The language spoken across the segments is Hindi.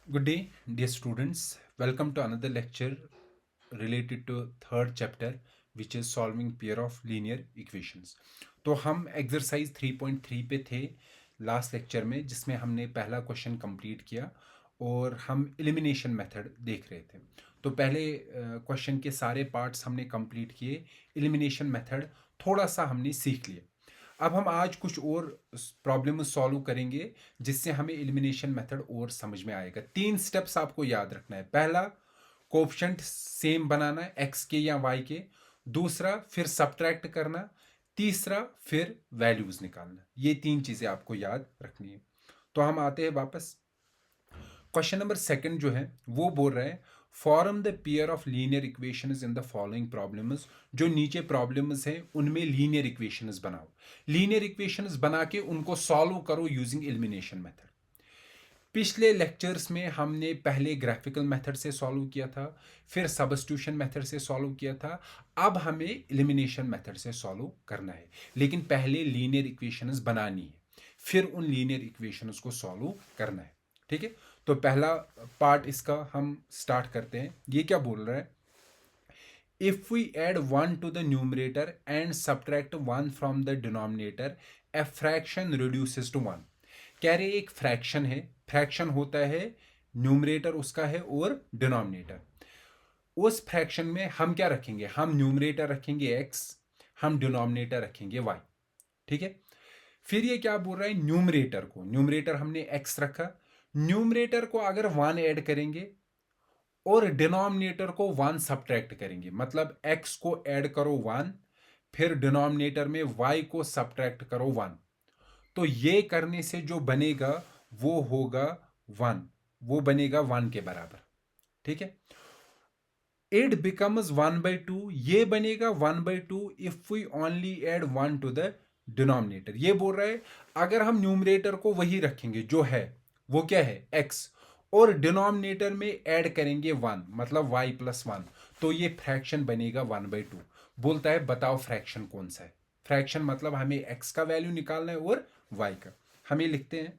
Good day, dear students. Welcome to another lecture related to third chapter, which is solving pair of linear equations. तो हम exercise 3.3 पे थे लास्ट लेक्चर में, जिसमें हमने पहला क्वेश्चन कंप्लीट किया और हम एलिमिनेशन मेथड देख रहे थे। तो पहले क्वेश्चन के सारे पार्ट्स हमने कंप्लीट किए, एलिमिनेशन मेथड थोड़ा सा हमने सीख लिया। अब हम आज कुछ और प्रॉब्लम सॉल्व करेंगे जिससे हमें एलिमिनेशन मेथड और समझ में आएगा। 3 स्टेप्स आपको याद रखना है। पहला, कोएफिशिएंट सेम बनाना है एक्स के या वाई के। दूसरा, फिर सब्ट्रैक्ट करना। तीसरा, फिर वैल्यूज निकालना। ये 3 चीजें आपको याद रखनी है। तो हम आते हैं वापस। क्वेश्चन नंबर सेकंड जो है वो बोल रहा है form the pair of linear equations in the following problems. जो नीचे प्रॉब्लम्स हैं उनमें लीनियर इक्वेशंस बनाओ। लीनियर इक्वेशंस बना के उनको सॉल्व करो यूजिंग एलिमिनेशन मेथड। पिछले लेक्चर्स में हमने पहले ग्राफिकल मेथड से सॉल्व किया था, फिर सब्स्टिट्यूशन मेथड से सॉल्व किया था। अब हमें एलिमिनेशन मेथड से सॉल्व करना है, लेकिन पहले लीनियर इक्वेशंस बनानी है, फिर उन लीनियर इक्वेशंस को सॉल्व करना है। ठीक है, तो पहला पार्ट इसका हम स्टार्ट करते हैं। ये क्या बोल रहा है? If we add 1 to the numerator and subtract 1 from the denominator, a fraction reduces to 1। कह रहे एक फ्रैक्शन है, फ्रैक्शन होता है न्यूमरेटर उसका है और डिनोमिनेटर। उस फ्रैक्शन में हम क्या रखेंगे? हम न्यूमरेटर रखेंगे x, हम डिनोमिनेटर रखेंगे y। ठीक है, फिर ये क्या बोल रहा है? न्यूमरेटर को, न्यूमरेटर हमने x रखा, न्यूमरेटर को अगर 1 ऐड करेंगे और डिनोमिनेटर को 1 सब्ट्रैक्ट करेंगे, मतलब x को ऐड करो 1, फिर डिनोमिनेटर में y को सब्ट्रैक्ट करो 1। तो ये करने से जो बनेगा वो होगा 1, वो बनेगा 1 के बराबर। ठीक है, इट बिकम्स 1/2, ये बनेगा 1/2 if we only add 1 to the denominator. ये बोल रहा है अगर हम न्यूमरेटर को वही रखेंगे जो है, वो क्या है? x, और डिनोमिनेटर में ऐड करेंगे 1, मतलब y प्लस 1, तो ये फ्रैक्शन बनेगा 1/2। बोलता है बताओ फ्रैक्शन कौन सा है। फ्रैक्शन मतलब हमें x का वैल्यू निकालना है और y का। हम ये लिखते हैं,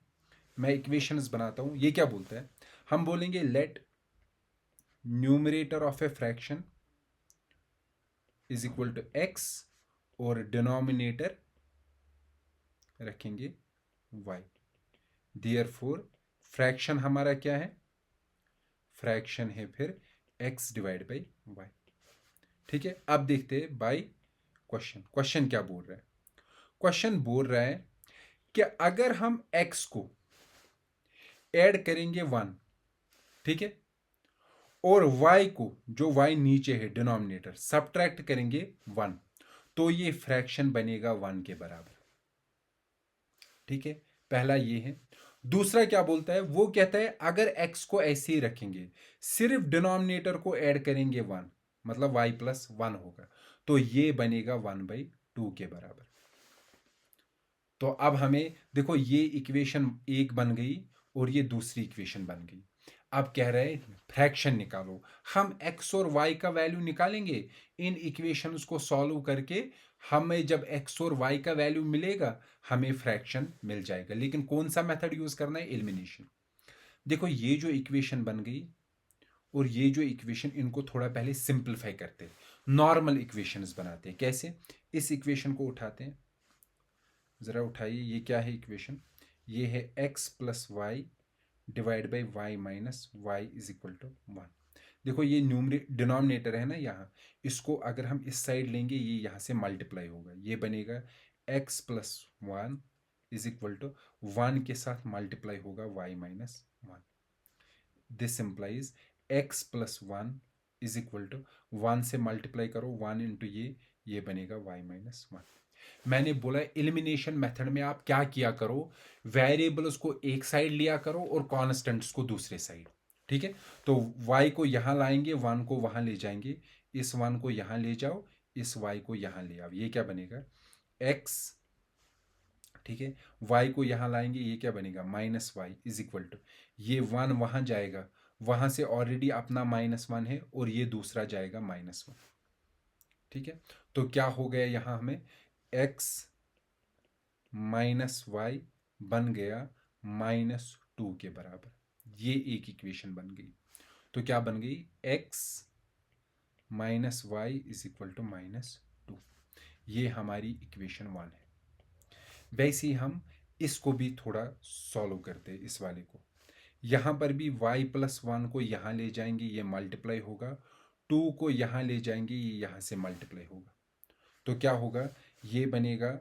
मैं इक्वेशंस बनाता हूं। ये क्या बोलता है? हम बोलेंगे let numerator of a fraction is equal to x और डिनोमिनेटर रखेंगे y। देयरफॉर फ्रैक्शन हमारा क्या है? फ्रैक्शन है फिर x डिवाइड बाई y। ठीक है, अब देखते हैं बाय क्वेश्चन। क्वेश्चन क्या बोल रहा है? क्वेश्चन बोल रहा है कि अगर हम x को ऐड करेंगे 1, ठीक है, और y को, जो y नीचे है डिनोमिनेटर, सब्ट्रैक्ट करेंगे 1, तो ये फ्रैक्शन बनेगा 1 के बराबर। ठीक है, पहला ये है। दूसरा क्या बोलता है? वो कहता है अगर x को ऐसे ही रखेंगे, सिर्फ डिनोमिनेटर को ऐड करेंगे 1, मतलब y प्लस 1 होगा, तो ये बनेगा 1/2 के बराबर। तो अब हमें देखो, ये इक्वेशन एक बन गई और ये दूसरी इक्वेशन बन गई। अब कह रहे हैं फ्रैक्शन निकालो। हम x और y का वैल्यू निकालेंगे इन इक्वेशंस को सॉल्व करके। हमें जब x और y का वैल्यू मिलेगा, हमें फ्रैक्शन मिल जाएगा। लेकिन कौन सा मेथड यूज करना है? एलिमिनेशन। देखो, ये जो इक्वेशन बन गई और ये जो इक्वेशन, इनको थोड़ा पहले सिंप्लीफाई करते हैं, नॉर्मल इक्वेशंस बनाते हैं। कैसे? इस इक्वेशन को उठाते हैं, ज़रा उठाइए। ये क्या है इक्वेशन? ये है x plus y divide by y minus y is equal to 1। देखो, ये डिनोमिनेटर है ना यहाँ, इसको अगर हम इस साइड लेंगे, ये यहाँ से मल्टीप्लाई होगा, ये बनेगा x plus 1 is equal to 1 के साथ मल्टीप्लाई होगा y minus 1। This implies x plus 1 is equal to 1 से मल्टीप्लाई करो 1 इंटू ये बनेगा y माइनस 1। मैंने बोला एलिमिनेशन मेथड में आप क्या किया करो? वेरिएबल्स को एक साइड लिया करो और कॉन्स्टेंट्स को दूसरे साइड। ठीक है, तो y को यहाँ लाएंगे, 1 को वहाँ ले जाएंगे, इस 1 को यहाँ ले जाओ, इस y को यहाँ ले आओ, ये क्या बनेगा? x। ठीक है, y को यहाँ लाएंगे, ये क्या बनेगा? Minus y is equal to, ये 1 वहाँ जाएगा, वहाँ से ऑलरेडी अपना -1 है, और ये दूसरा जाएगा -1। ठीक है, तो क्या हो गया यहाँ हमें? x माइनस वाई बन गया -2 के बराबर। ये एक इक्वेशन बन गई। तो क्या बन गई, x minus y is equal to -2। ये हमारी इक्वेशन 1 है। वैसे ही हम इसको भी थोड़ा सॉल्व करते हैं, इस वाले को। यहाँ पर भी y प्लस 1 को यहाँ ले जाएंगे, ये मल्टीप्लाई होगा। 2 को यहाँ ले जाएंगे, ये यहाँ से मल्टीप्लाई होगा। तो क्या होगा, ये बनेगा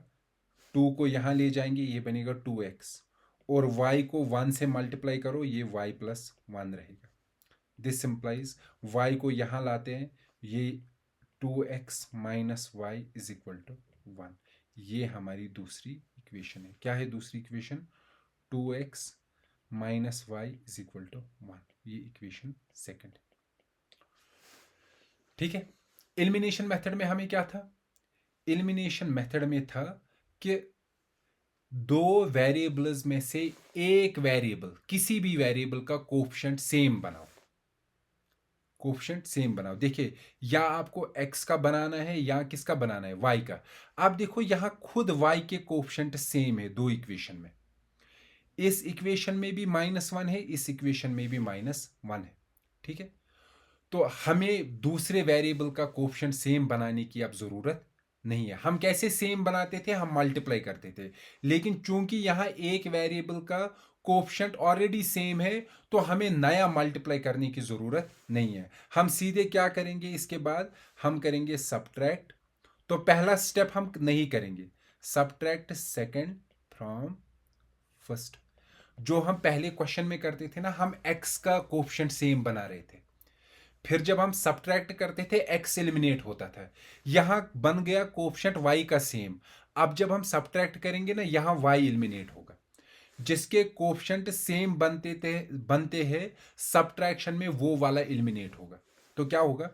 2 को यहाँ ले जाएंगे, ये बनेगा 2x, और y को 1 से मल्टीप्लाई करो, ये y प्लस 1 रहेगा। दिस सिंप्लाइज y को यहाँ लाते हैं, ये 2x minus y is equal to 1। ये हमारी दूसरी इक्वेशन है। क्या है दूसरी equation, 2x minus y is equal to 1। ये इक्वेशन सेकंड है। ठीक है। एलिमिनेशन मेथड में हमें क्या था, एलिमिनेशन मेथड में था कि दो वेरिएबल्स में से एक वेरिएबल, किसी भी वेरिएबल का कोफिशिएंट सेम बनाओ, कोफिशिएंट सेम बनाओ। देखिए, या आपको x का बनाना है या किसका बनाना है, y का। आप देखो यहां खुद y के कोफिशिएंट सेम है दो इक्वेशन में। इस इक्वेशन में भी -1 है, इस इक्वेशन में भी -1 है। ठीक है। तो हमें दूसरे वेरिएबल का कोफिशिएंट सेम बनाने की अब जरूरत नहीं है। हम कैसे सेम बनाते थे, हम मल्टीप्लाई करते थे। लेकिन चूंकि यहां एक वेरिएबल का कोफिशिएंट ऑलरेडी सेम है, तो हमें नया मल्टीप्लाई करने की जरूरत नहीं है। हम सीधे क्या करेंगे, इसके बाद हम करेंगे सब्ट्रैक्ट। तो पहला स्टेप हम नहीं करेंगे, सब्ट्रैक्ट सेकंड फ्रॉम फर्स्ट। जो हम पहले क्वेश्चन में करते थे ना, हम x का कोफिशिएंट सेम बना रहे थे। फिर जब हम सब्ट्रैक्ट करते थे, x एलिमिनेट होता था। यहां बन गया कोफिशिएंट y का सेम। अब जब हम सब्ट्रैक्ट करेंगे ना, यहां y एलिमिनेट होगा। जिसके कोफिशिएंट सेम बनते हैं सब्ट्रैक्शन में, वो वाला एलिमिनेट होगा। तो क्या होगा,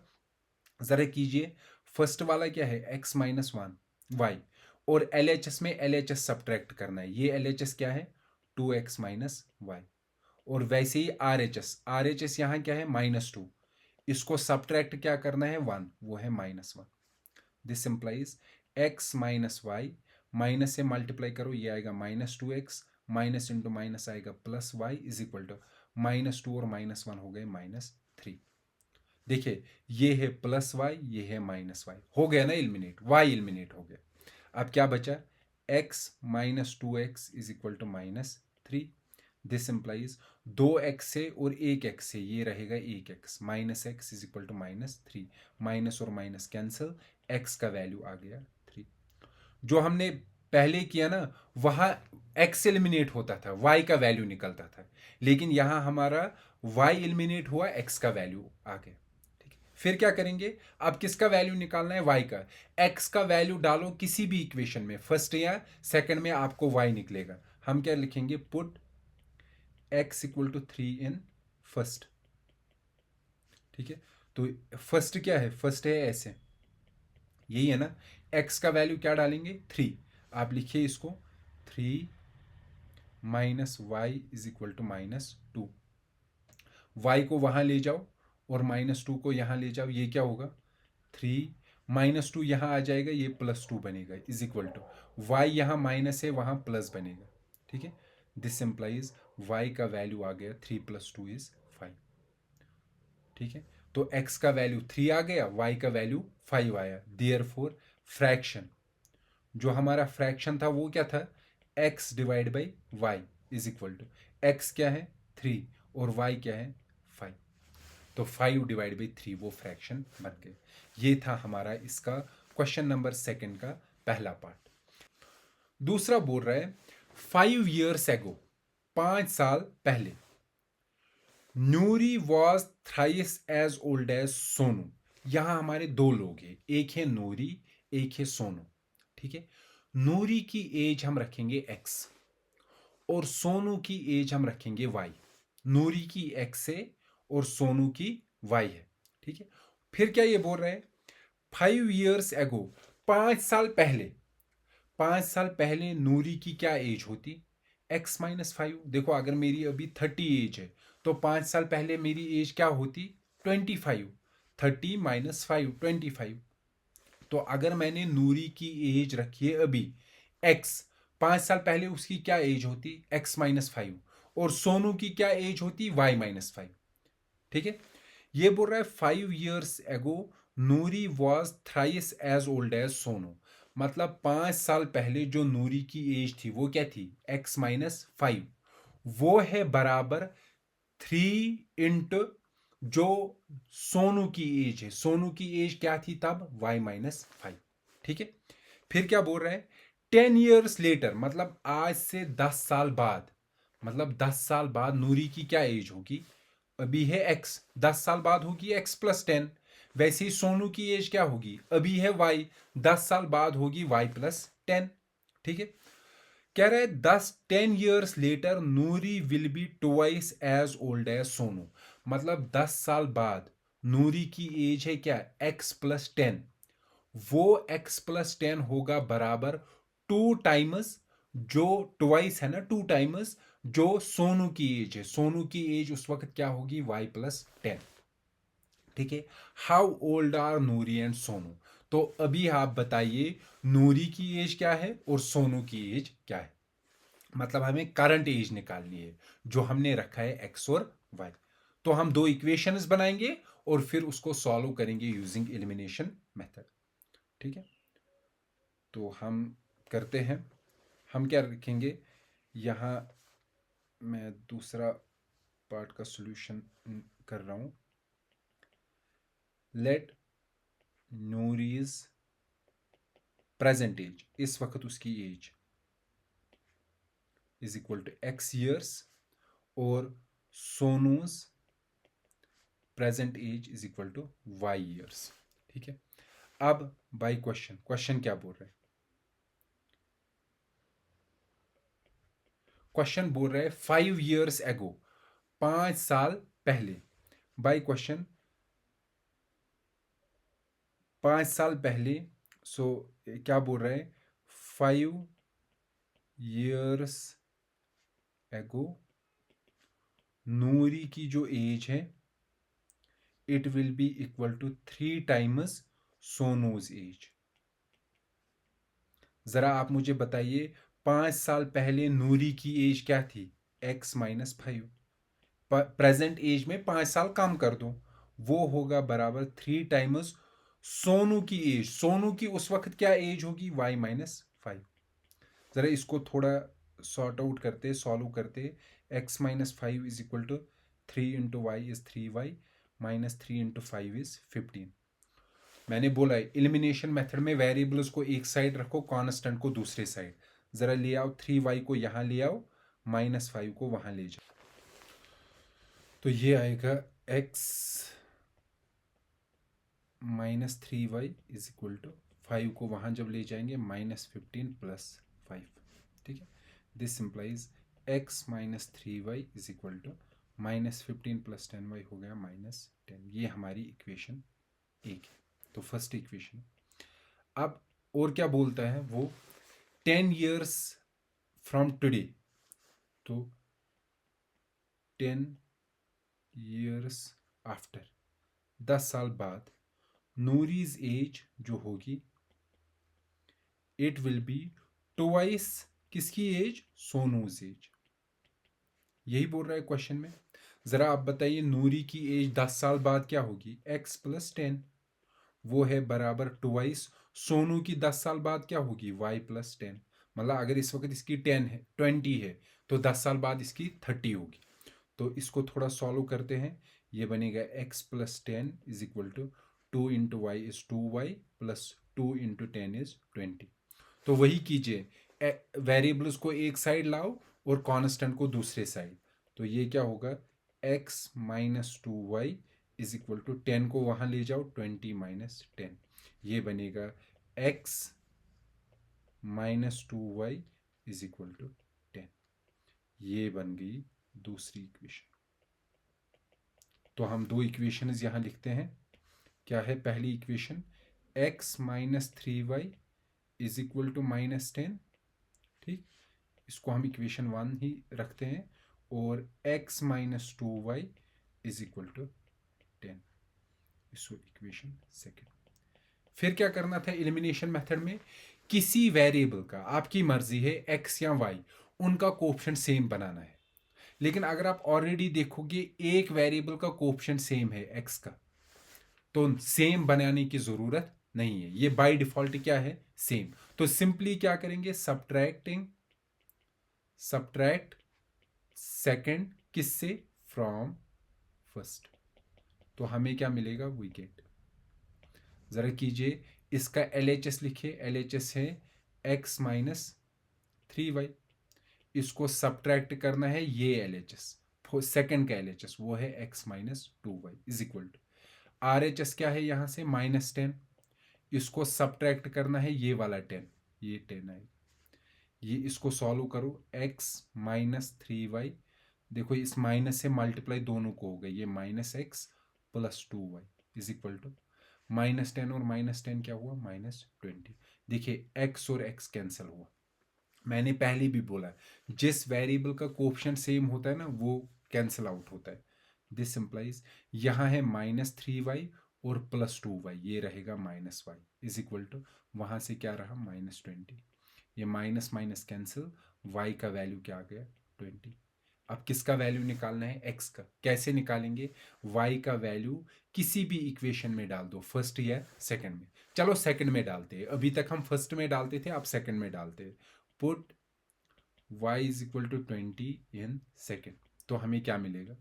जरा कीजिए। फर्स्ट वाला क्या है, x माइनस 1 y, और LHS में LHS सब्ट्रैक्ट करना है। ये LHS क्या है, 2x माइनस वाई। और वैसे ही RHS यहाँ क्या है, -2। इसको सब्ट्रैक्ट क्या करना है, 1, वो है -1। This implies x minus y, minus से मल्टीप्लाई करो, ये आएगा -2x, माइनस इंटू माइनस आएगा +y इज इक्वल टू -2 और -1 हो गए -3। देखिए, ये है +y, ये है -y, हो गया ना एलिमिनेट, y एलिमिनेट हो गया। अब क्या बचा, x minus 2x is equal to -3। This implies 2x से और 1x से ये रहेगा 1x, -x is equal to -3। Minus और माइनस कैंसिल, x का वैल्यू आ गया 3। जो हमने पहले किया ना, वहां x एलिमिनेट होता था, y का वैल्यू निकलता था। लेकिन यहां हमारा y एलिमिनेट हुआ, x का वैल्यू आ गया। फिर क्या करेंगे, अब किसका वैल्यू निकालना है, y का। x का वैल्यू डालो किसी भी इक्वेशन में, फर्स्ट या सेकंड में आपको y निकलेगा। हम क्या लिखेंगे, put x equal to 3 in first. ठीक है। तो फर्स्ट क्या है, फर्स्ट है ऐसे, यही है ना। x का वैल्यू क्या डालेंगे, 3। आप लिखिए इसको, 3 minus y is equal to -2। y को वहां ले जाओ और -2 को यहां ले जाओ, ये क्या होगा, 3 -2 यहां आ जाएगा, ये +2 बनेगा इज इक्वल टू y, यहां माइनस है वहां प्लस बनेगा। ठीक है। दिस इंप्लाइज y का वैल्यू आ गया 3 + 2 इज 5। ठीक है। तो x का वैल्यू 3 आ गया, y का वैल्यू 5 आया। देयरफॉर फ्रैक्शन, जो हमारा फ्रैक्शन था वो क्या था, x divide by y is equal to, x क्या है 3 और y क्या है 5। तो 5 डिवाइड बाई 3 वो फ्रैक्शन बन गए। ये था हमारा इसका क्वेश्चन नंबर सेकंड का पहला पार्ट। दूसरा बोल रहा है 5 years ago, 5 साल पहले, Noori was thrice as old as Sonu. यहां हमारे दो लोग हैं, एक है नूरी, एक है सोनू। ठीक है। नूरी की एज हम रखेंगे x और सोनू की एज हम रखेंगे y। नूरी की x है और सोनू की y है। ठीक है। फिर क्या ये बोल रहे हैं, 5 years ago, 5 साल पहले, 5 साल पहले नूरी की क्या एज होती, x माइनस 5। देखो, अगर मेरी अभी 30 एज है, तो 5 साल पहले मेरी एज क्या होती, 25। 30 माइनस 5, 25। तो अगर मैंने नूरी की एज रखी है अभी x, 5 साल पहले उसकी क्या एज होती, x माइनस 5, और सोनू की क्या एज होती, y-5। ठीक है, ये बोल रहा है 5 years ago Noori was thrice as old as Sonu. मतलब 5 साल पहले जो नूरी की एज थी वो क्या थी, x-5, वो है बराबर 3 जो सोनू की एज है। सोनू की एज क्या थी तब, y-5। ठीक है, फिर क्या बोल रहा है, 10 years लेटर, मतलब आज से 10 साल बाद, मतलब 10 साल बाद नूरी की क्या एज होगी, अभी है x, 10 साल बाद होगी x+10। वैसे ही सोनू की एज क्या होगी, अभी है y, 10 साल बाद होगी y+10। ठीक है, कह रहा है 10 years later Noori will be twice as old as Sonu. मतलब 10 साल बाद नूरी की एज है क्या, x+10, वो x+10 होगा बराबर 2 टाइम्स, जो ट्वाइस है ना, 2 टाइम्स जो सोनू की एज है। सोनू की एज उस वक्त क्या होगी, y+10। ठीक है, how old are Noori and Sonu. तो अभी आप बताइए नूरी की एज क्या है और सोनू की एज क्या है। मतलब हमें करंट एज निकालनी है जो हमने रखा है एक्स और वाई। तो हम दो इक्वेशंस बनाएंगे और फिर उसको सॉल्व करेंगे यूजिंग एलिमिनेशन मेथड। ठीक है, तो हम करते हैं, हम क्या रखेंगे यहाँ, मैं दूसरा पार्ट का सॉल्यूशन कर रहा हूँ। लेट नूरीज प्रेजेंट एज, इस वक्त उसकी age is equal to x years और Sonu's present age is equal to y years। ठीक है, अब बाय क्वेश्चन, क्वेश्चन क्या बोल रहे हैं, क्वेश्चन बोल रहे हैं 5 years ago, 5 साल पहले। बाय क्वेश्चन 5 साल पहले, सो क्या बोल रहे हैं, 5 years ago नूरी की जो एज है it will be equal to 3 times Sonu's age. जरा आप मुझे बताइए 5 साल पहले नूरी की एज क्या थी, x-5, प्रेजेंट एज में 5 साल कम कर दो, वो होगा बराबर 3 टाइम्स सोनू की एज। सोनू की उस वक्त क्या एज होगी, y-5। जरा इसको थोड़ा सॉर्ट आउट करते, सॉल्व करते। x-5 is equal to 3 × y is 3y, -3 × 5 is 15। मैंने बोला है एलिमिनेशन मेथड में वेरिएबल्स को एक साइड रखो, कांस्टेंट को दूसरे साइड। जरा ले आओ 3y को यहाँ ले आओ, -5 को वहाँ ले जाओ, तो ये आएगा x-3y इज इक्वल टू 5 को वहाँ जब ले जाएंगे -15 + 5। ठीक है, this simplifies x-3y is equal to -15 + 10y हो गया -10। ये हमारी इक्वेशन एक है, तो फर्स्ट इक्वेशन। अब और क्या बोलता है वो, 10 years फ्रॉम टुडे, तो 10 years आफ्टर, 10 साल बाद नूरीज एज जो होगी इट विल बी ट्वाइस किसकी एज, सोनूज एज। यही बोल रहा है क्वेश्चन में। जरा आप बताइए नूरी की एज 10 साल बाद क्या होगी, x+10, वो है बराबर ट्वाइस सोनू की 10 साल बाद क्या होगी, y+10। मतलब अगर इस वक्त इसकी 20 है तो 10 साल बाद इसकी 30 होगी। तो इसको थोड़ा सॉल्व करते हैं, ये बनेगा x+10 is equal to 2 × y is 2y plus 2 × 10 is 20। तो वही कीजिए, वेरिएबल्स को एक साइड लाओ और कांस्टेंट को दूसरे साइड। तो ये क्या होगा, x-2y इज इक्वल टू 10 को वहाँ ले जाओ, 20 - 10, ये बनेगा x-2y इज इक्वल टू 10। ये बन गई दूसरी इक्वेशन। तो हम दो इक्वेशंस यहाँ लिखते हैं। क्या है पहली equation, x-3y is equal to -10। ठीक, इसको हम इक्वेशन 1 ही रखते हैं, और x-2y इज इक्वल टू 10, इसको इक्वेशन सेकेंड। फिर क्या करना था एलिमिनेशन मेथड में, किसी वेरिएबल का, आपकी मर्जी है x या y, उनका कोएफिशिएंट सेम बनाना है। लेकिन अगर आप ऑलरेडी देखोगे एक वेरिएबल का कोएफिशिएंट सेम है x का, तो सेम बनाने की जरूरत नहीं है, ये बाय डिफॉल्ट क्या है, सेम। तो सिंपली क्या करेंगे, सब्ट्रैक्ट सेकंड किससे, फ्रॉम फर्स्ट। तो हमें क्या मिलेगा, वी गेट, जरा कीजिए, इसका LHS लिखिए, LHS है x माइनस 3y। इसको सब्ट्रैक्ट करना है, ये LHS सेकंड का LHS वो है x माइनस 2y is equal to RHS क्या है, यहां से -10। इसको सब्ट्रैक्ट करना है, ये वाला 10, ये 10 है, ये इसको सॉल्व करो, x माइनस 3y, देखो इस माइनस से मल्टीप्लाई दोनों को हो गई, ये -x plus 2y is equal to -10 और -10 क्या हुआ, -20। देखिए x और x कैंसिल हुआ। मैंने पहले भी बोला, जिस वेरिएबल का कोएफिशिएंट सेम होता है ना, वो कैंसिल आउट होता है। दिस इंप्लाइज, यहाँ है -3y और +2y, ये रहेगा -y इज इक्वल टू, वहाँ से क्या रहा, -20। ये माइनस माइनस कैंसिल, y का वैल्यू क्या आ गया, 20। अब किसका वैल्यू निकालना है, x का। कैसे निकालेंगे, y का वैल्यू किसी भी इक्वेशन में डाल दो, फर्स्ट या सेकंड में। चलो सेकंड में डालते हैं, अभी तक हम फर्स्ट में डालते थे, अब सेकंड में डालते हैं। Put y is equal to 20 in second, तो हमें क्या मिलेगा,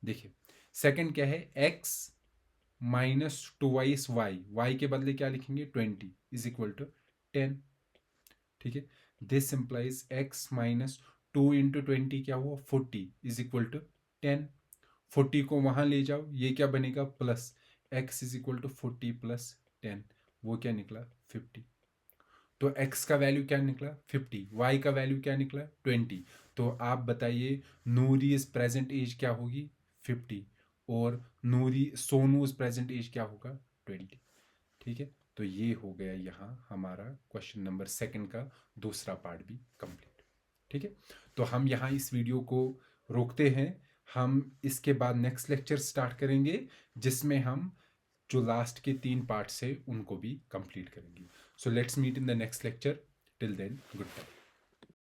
देखिए सेकंड क्या है, x माइनस 2y, y के बदले क्या लिखेंगे, 20 इज इक्वल टू 10। ठीक है, this implies x minus 2 into 20 क्या हुआ, 40 इज इक्वल टू 10। 40 को वहां ले जाओ, ये क्या बनेगा, plus x is equal to 40 plus 10, वो क्या निकला, 50। तो x का वैल्यू क्या निकला, 50, y का वैल्यू क्या निकला, 20। तो आप बताइए, नूरीज प्रेजेंट एज क्या होगी, 50, और सोनूज प्रेजेंट एज क्या होगा, 20। ठीक है, तो ये हो गया यहाँ हमारा क्वेश्चन नंबर सेकंड का दूसरा पार्ट भी कंप्लीट। ठीक है, तो हम यहाँ इस वीडियो को रोकते हैं, हम इसके बाद नेक्स्ट लेक्चर स्टार्ट करेंगे, जिसमें हम जो लास्ट के 3 पार्ट्स है उनको भी कंप्लीट करेंगे। So let's meet in the next lecture, till then good bye.